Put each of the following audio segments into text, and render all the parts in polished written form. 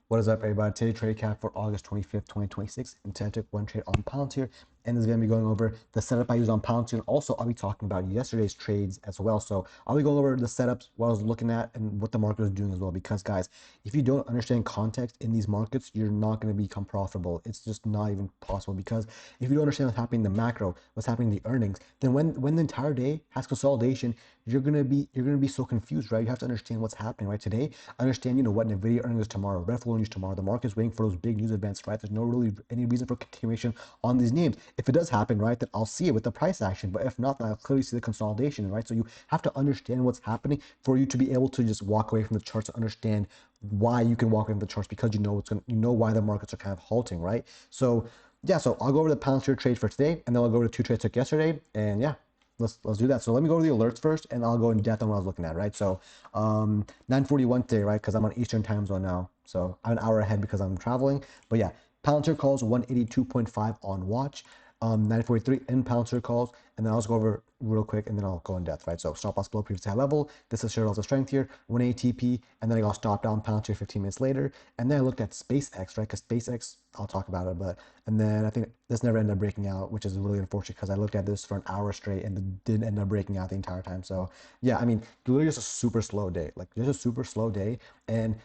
What is up, everybody? Today, trade cap for August 25th, 2026. And today I took one trade on Palantir, and this is going to be going over the setup I use on Palantir. And also, I'll be talking about yesterday's trades as well. So, I'll be going over the setups, what I was looking at, and what the market was doing as well. Because, guys, if you don't understand context in these markets, you're not going to become profitable. It's just not even possible. Because if you don't understand what's happening in the macro, what's happening in the earnings, then when the entire day has consolidation, you're gonna be so confused, right? You have to understand what's happening, right? Today, understand, what Nvidia earnings tomorrow, Redflow news tomorrow. The market's waiting for those big news events, right? There's no really any reason for continuation on these names. If it does happen, right, then I'll see it with the price action. But if not, then I'll clearly see the consolidation, right? So you have to understand what's happening for you to be able to just walk away from the charts and understand why you can walk away from the charts, because you know why the markets are kind of halting, right? So yeah, so I'll go over the Palantir trade for today, and then I'll go over the two trades I took yesterday, and yeah, let's do that. So let me go over the alerts first, and I'll go in depth on what I was looking at, right? So 9:41 today, right? Because I'm on Eastern time zone now, so I'm an hour ahead because I'm traveling. But yeah, Palantir calls 182.5 on watch. 9:43 in Palantir calls, and then I'll just go over real quick, and then I'll go in depth, right? So stop loss below previous high level. This is share loss of strength here, 180 TP, and then I got stopped down Palantir 15 minutes later, and then I looked at SpaceX, right? Because SpaceX, I'll talk about it, but and then I think this never ended up breaking out, which is really unfortunate because I looked at this for an hour straight and it didn't end up breaking out the entire time. So yeah, I mean, literally just a super slow day, like just a super slow day, and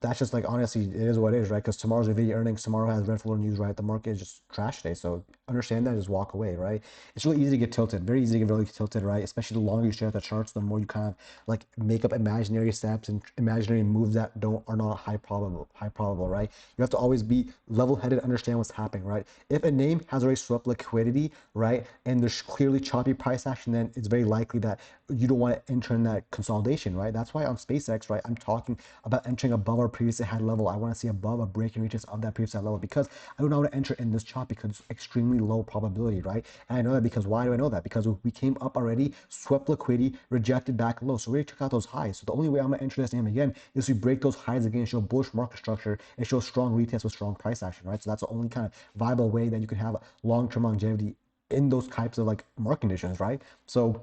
that's just like, honestly, it is what it is, right? Because tomorrow's Nvidia earnings, tomorrow has Redflow news, right? The market is just trash day, so understand that, just walk away, right? It's really easy to get tilted, very easy to get really tilted, right? Especially the longer you stare at the charts, the more you kind of like make up imaginary steps and imaginary moves that don't are not high probable, right? You have to always be level-headed, understand what's happening, right? If a name has already swept liquidity, right, and there's clearly choppy price action, then it's very likely that you don't want to enter in that consolidation, right? That's why on SpaceX, right, I'm talking about entering above our previously high level. I want to see above a break and reaches of that previous high level, because I do not want to enter in this chop because it's extremely low probability, right? And I know that because why do I know that? Because we came up already, swept liquidity, rejected back low, so we already took out those highs. So the only way I'm gonna enter this name again is to break those highs again, show bullish market structure, and show strong retest with strong price action, right? So that's the only kind of viable way that you can have long-term longevity in those types of like market conditions, right? So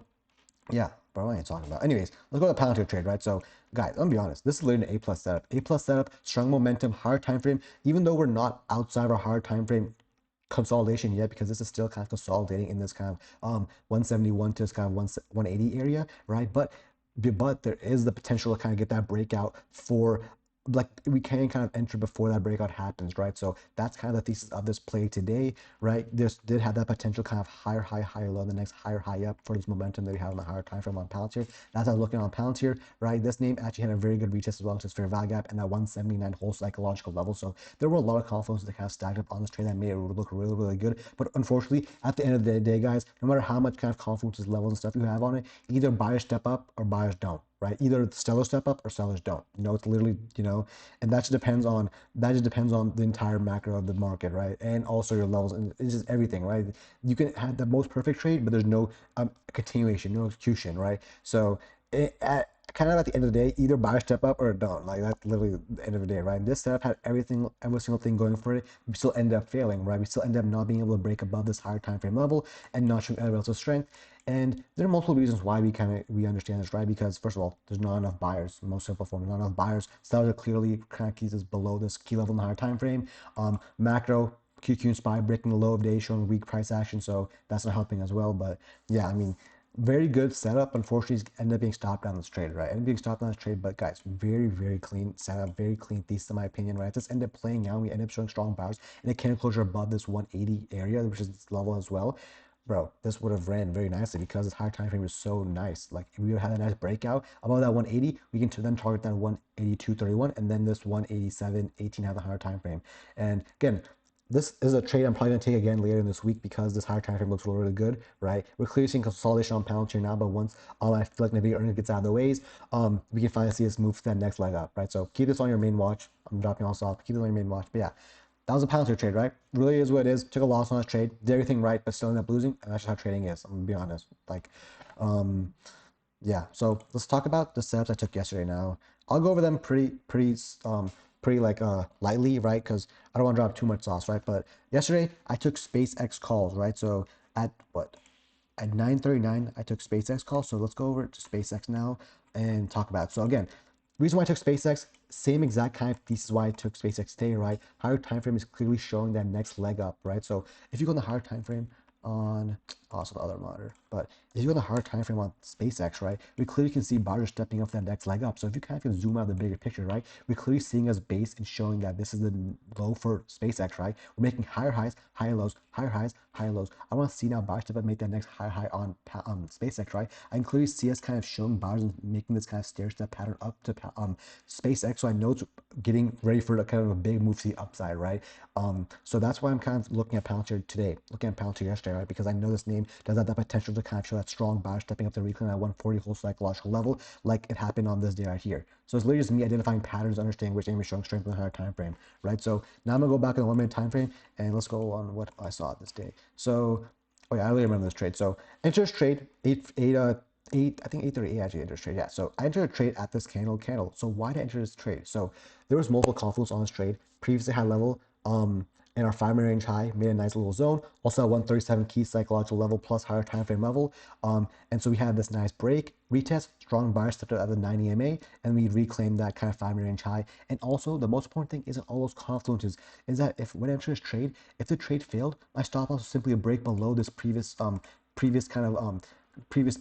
yeah, bro, what are you talking about? Anyways, let's go to the Palantir trade, right? So, guys, I'm gonna be honest. This is literally an A plus setup. A plus setup, strong momentum, hard time frame. Even though we're not outside of our hard time frame consolidation yet, because this is still kind of consolidating in this kind of 171 to this kind of 180 area, right? But there is the potential to kind of get that breakout for, like, we can kind of enter before that breakout happens, right? So that's kind of the thesis of this play today, right? This did have that potential kind of higher high, higher low, the next higher high up for this momentum that we have on the higher time frame on Palantir. That's how I was looking on Palantir, right? This name actually had a very good retest as well, which is fair value gap and that 179 whole psychological level. So there were a lot of confluences that kind of stacked up on this trade that made it look really, really good. But unfortunately, at the end of the day, guys, no matter how much kind of confluences, levels, and stuff you have on it, either buyers step up or buyers don't, right? Either sellers step up or sellers don't. It's literally, and that just depends on the entire macro of the market, right? And also your levels, and it's just everything, right? You can have the most perfect trade, but there's no continuation, no execution, right? So kind of at the end of the day, either buy step up or don't. Like, that's literally the end of the day, right? This setup had everything, every single thing going for it. We still ended up failing, right? We still ended up not being able to break above this higher time frame level and not showing any relative strength. And there are multiple reasons why we understand this, right? Because first of all, there's not enough buyers. Most simple form, not enough buyers. Sellers are clearly kind of keys is below this key level in the higher time frame. Macro QQ and SPY breaking the low of day, showing weak price action, so that's not helping as well. But yeah, I mean, very good setup. Unfortunately, ended up being stopped down this trade, right? Ended up being stopped on this trade, but guys, very, very clean setup, very clean thesis in my opinion, right? This ended up playing out. We ended up showing strong buyers and a candle closure above this 180 area, which is this level as well. Bro, this would have ran very nicely because this higher time frame is so nice. Like, if we would have a nice breakout above that 180, we can then target that 182.31, and then this 187.18 have a higher time frame. And again, this is a trade I'm probably going to take again later in this week because this higher time frame looks really, really good, right? We're clearly seeing consolidation on Palantir now, but once I feel like Nvidia earnings gets out of the ways, we can finally see us move to that next leg up, right? So keep this on your main watch. I'm dropping all this off. Keep it on your main watch. But yeah, that was a Palantir trade, right? Really is what it is. Took a loss on this trade, did everything right, but still ended up losing, and that's just how trading is. I'm gonna be honest. Like, um, yeah. So let's talk about the setups I took yesterday. Now I'll go over them pretty like lightly, right? Because I don't want to drop too much sauce, right? But yesterday I took SpaceX calls, right? So at what? At 9:39 I took SpaceX calls. So let's go over to SpaceX now and talk about it. So again, reason why I took SpaceX, same exact kind of thesis why I took SpaceX today, right? Higher time frame is clearly showing that next leg up, right? So if you go on the higher time frame on also the other monitor, but if you go on the higher time frame on SpaceX, right, we clearly can see buyers stepping up that next leg up. So if you kind of can zoom out the bigger picture, right, we're clearly seeing us base and showing that this is the low for SpaceX, right? We're making higher highs, higher lows, higher highs, higher lows. I want to see now buyers step up, make that next higher high on SpaceX, right? I can clearly see us kind of showing buyers and making this kind of stair step pattern up to SpaceX. So I know it's getting ready for kind of a big move to the upside, right? So that's why I'm kind of looking at Palantir today, looking at Palantir yesterday, right? Because I know this name does have that potential to kind of show that strong buyer stepping up to reclaim that 140 whole psychological level, like it happened on this day right here. So it's literally just me identifying patterns, understanding which name is showing strength in the higher time frame, right? So now I'm gonna go back in the 1 minute time frame and let's go on what I saw this day. So, oh yeah, I really remember this trade. So interest trade I think 8:38 actually entered trade. Yeah, so I entered a trade at this candle. So why did I enter this trade? So there was multiple confluence on this trade. Previously high level, in our 5 minute range high, made a nice little zone. Also at 137 key psychological level plus higher time frame level. And so we had this nice break, retest, strong buyer stepped out at the 90 MA, and we reclaimed that kind of 5 minute range high. And also the most important thing isn't all those confluences, is that if when I enter this trade, if the trade failed, my stop loss was simply a break below this previous kind of previous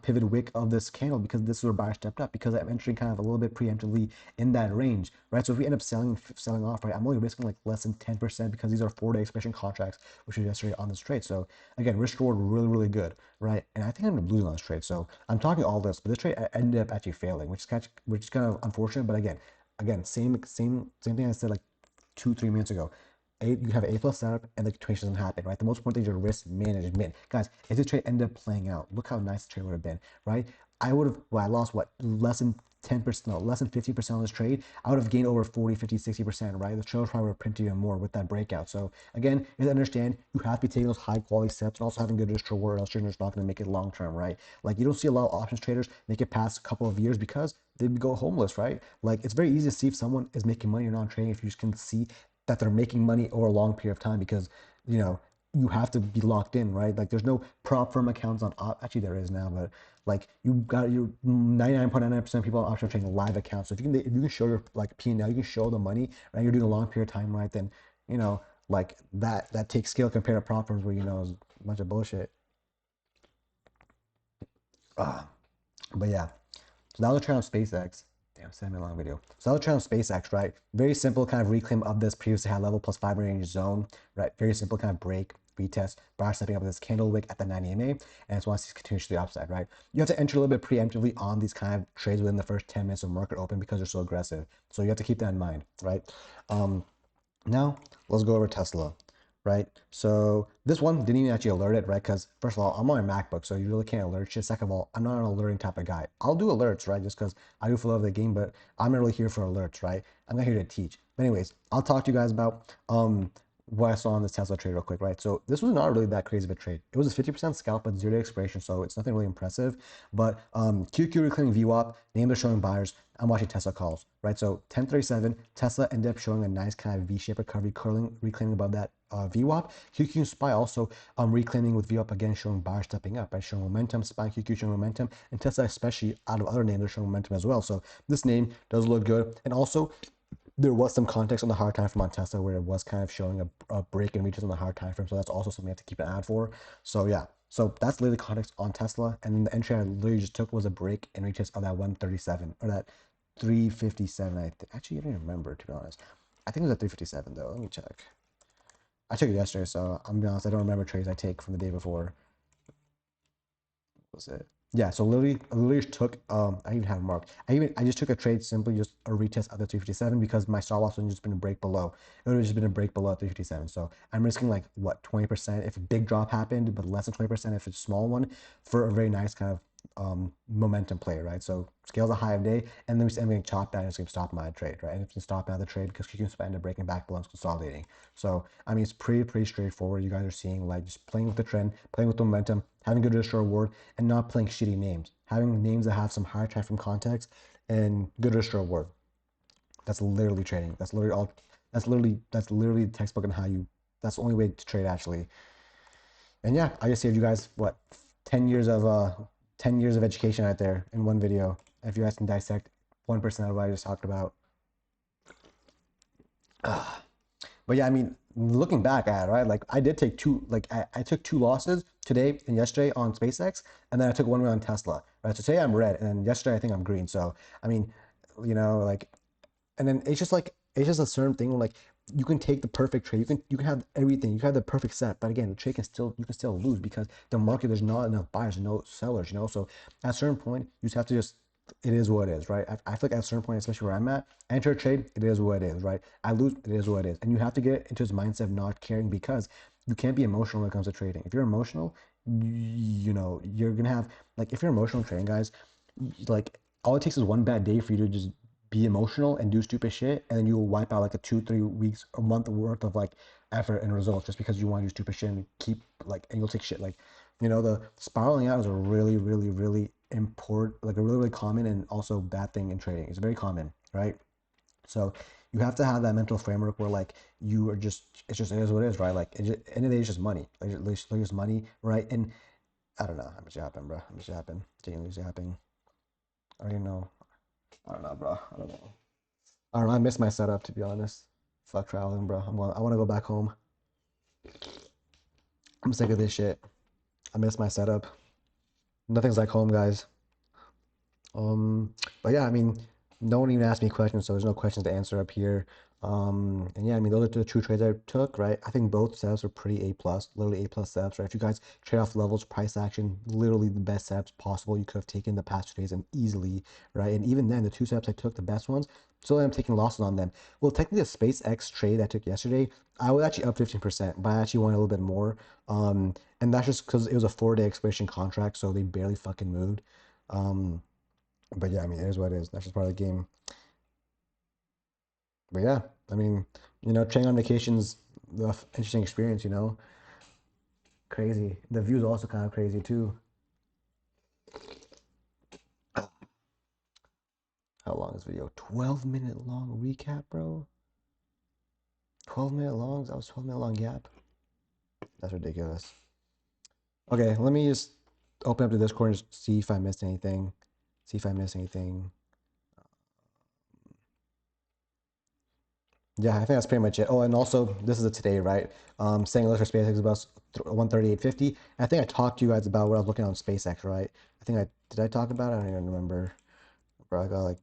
pivot wick of this candle, because this is where buyer stepped up, because I'm entering kind of a little bit preemptively in that range, right? So if we end up selling off, right, I'm only risking like less than 10% because these are 4-day expiration contracts, which was yesterday on this trade. So again, risk reward really, really good, right? And I think I'm losing on this trade. So I'm talking all this, but this trade ended up actually failing, which is kind of unfortunate. But again, same thing I said like 2-3 minutes ago. You have an A plus setup and the trade doesn't happen, right? The most important thing is your risk management. Guys, if this trade ended up playing out, look how nice the trade would have been, right? I lost what, less than 10%, no, less than 50% on this trade. I would have gained over 40, 50, 60%, right? The trade probably would have printed even more with that breakout. So again, you understand you have to be taking those high quality steps and also having good risk reward, else you're just not going to make it long term, right? Like you don't see a lot of options traders make it past a couple of years because they go homeless, right? Like it's very easy to see if someone is making money or not trading if you just can see that they're making money over a long period of time, because you know you have to be locked in, right? Like there's no prop firm accounts on actually there is now, but like you got your 99.99% of people on option trading live accounts. So if you can show your like P&L, you can show the money, right? You're doing a long period of time, right? Then like that takes skill compared to prop firms where is a bunch of bullshit. Uh, but yeah, so that was a trend on SpaceX. Damn, 7 minute long video. So that was a trend on SpaceX, right? Very simple kind of reclaim of this previously high level plus 5 minute range zone, right? Very simple kind of break, retest, buyer stepping up with this candle wick at the 90 MA, and it's wants to continue to the upside, right? You have to enter a little bit preemptively on these kind of trades within the first 10 minutes of market open because they're so aggressive. So you have to keep that in mind, right? Now let's go over Tesla, right? So this one didn't even actually alert it, right? Because first of all, I'm on my MacBook, so you really can't alert shit. Second of all, I'm not an alerting type of guy. I'll do alerts, right? Just because I do love the game, but I'm not really here for alerts, right? I'm not here to teach. But anyways, I'll talk to you guys about what I saw on this Tesla trade real quick, right? So this was not really that crazy of a trade. It was a 50% scalp, but 0-day expiration, so it's nothing really impressive. But QQ reclaiming VWAP, names are showing buyers. I'm watching Tesla calls, right? So 1037, Tesla ended up showing a nice kind of V-shaped recovery, reclaiming above that VWAP. QQ SPY also reclaiming with VWAP again, showing buyers stepping up, right? Showing momentum, SPY, QQ showing momentum, and Tesla, especially out of other names, are showing momentum as well. So this name does look good. And also, there was some context on the hard time frame on Tesla where it was kind of showing a break and reaches on the hard time frame. So that's also something you have to keep an eye out for. So yeah, so that's literally the context on Tesla. And then the entry I literally just took was a break and reaches on that 137 or that 357. Actually, I don't even remember, to be honest. I think it was at 357 though. Let me check. I took it yesterday, so I'm be honest, I don't remember trades I take from the day before. What was it? Yeah, so literally just took I even have it marked. I just took a trade, simply just a retest of the 357, because my stop loss would just been a break below. It would have just been a break below 357. So I'm risking like what, 20% if a big drop happened, but less than 20% if it's a small one, for a very nice kind of momentum play, right? So scales a high of day, and then I'm getting chopped down, and it's going to stop my trade, right? And it's going to stop out the trade because you can spend it breaking back below and consolidating. So I mean, it's pretty straightforward. You guys are seeing like just playing with the trend, playing with the momentum, having good risk reward, and not playing shitty names, having names that have some higher time from context and good risk reward. That's literally trading. That's literally all. That's literally textbook on how you. That's the only way to trade actually. And yeah, I just saved you guys what 10 years of 10 years of education out there in one video. If you guys can dissect 1% of what I just talked about. But yeah, I mean, looking back at it, right, like I did take two, like I took two losses today and yesterday on SpaceX, and then I took one win on Tesla, right? So today I'm red, and then yesterday I think I'm green. So I mean, like, and then it's just a certain thing like you can take the perfect trade, you can have everything, you can have the perfect set, but again, the trade can still you can still lose because the market there's not enough buyers, no sellers, So at a certain point, you just have to just it is what it is, right? I feel like at a certain point, especially where I'm at, enter a trade, it is what it is, right? I lose, it is what it is, and you have to get into this mindset of not caring because you can't be emotional when it comes to trading. If you're emotional, you're gonna have like if you're emotional trading, guys, like all it takes is one bad day for you to just be emotional and do stupid shit, and then you'll wipe out like a 2 3 weeks a month worth of like effort and results just because you want to do stupid shit and keep like and you'll take shit like the spiraling out is a really really really important like a really really common and also bad thing in trading. It's very common, right? So you have to have that mental framework where like you are just it's just it is what it is, right? Like end of the day it's just money, like it's just money, right? And I don't know how much happened, bro. How much happened? Genuinely happening. I don't know. I don't know, bro. I don't know. I don't know. I miss my setup to be honest. Fuck traveling, bro. I want to go back home. I'm sick of this shit. I miss my setup. Nothing's like home, guys. But yeah, I mean, no one even asked me questions, so there's no questions to answer up here. And yeah, I mean, those are the two trades I took, right? I think both setups are pretty A plus, literally A plus setups, right? If you guys trade off levels, price action, literally the best setups possible you could have taken the past 2 days and easily, right? And even then, the two setups I took, the best ones, still I'm taking losses on them. Well, technically, the SpaceX trade I took yesterday, I was actually up 15%, but I actually wanted a little bit more. And that's just because it was a 4 day expiration contract, so they barely fucking moved. Um, but yeah, I mean, it is what it is. That's just part of the game. But yeah, I mean, training on vacations, the interesting experience. Crazy. The view's also kind of crazy too. How long is video? 12-minute long recap, bro. 12-minute longs. That was 12-minute long gap. That's ridiculous. Okay, let me just open up the Discord and just see if I missed anything. See if I missed anything. Yeah, I think that's pretty much it. Oh, and also this is a today, right? Saying for SpaceX is about 138.50. I think I talked to you guys about what I was looking on SpaceX, right? I think I did I talk about it? I don't even remember. Bro,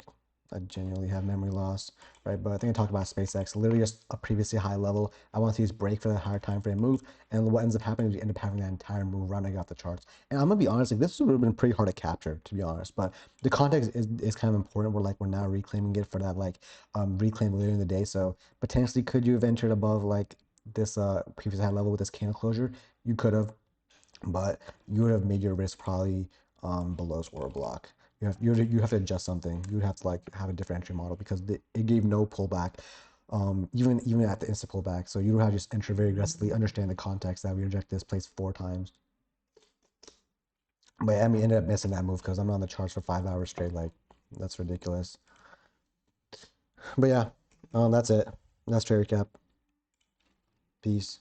I genuinely have memory loss, right? But I think I talked about SpaceX, literally just a previously high level. I want to see this break for that higher time frame move, and what ends up happening is you end up having that entire move running off the charts. And I'm gonna be honest, like this would have been pretty hard to capture, to be honest. But the context is kind of important. We're now reclaiming it for that reclaim later in the day. So potentially, could you have entered above like this previous high level with this candle closure? You could have, but you would have made your risk probably below square block. You have to adjust something. You would have to like have a different entry model because it gave no pullback, even at the instant pullback. So you would have to just enter very aggressively, understand the context that we reject this place 4 times. But I mean, ended up missing that move because I'm on the charts for 5 hours straight. Like that's ridiculous. But yeah, that's it. That's trade recap. Peace.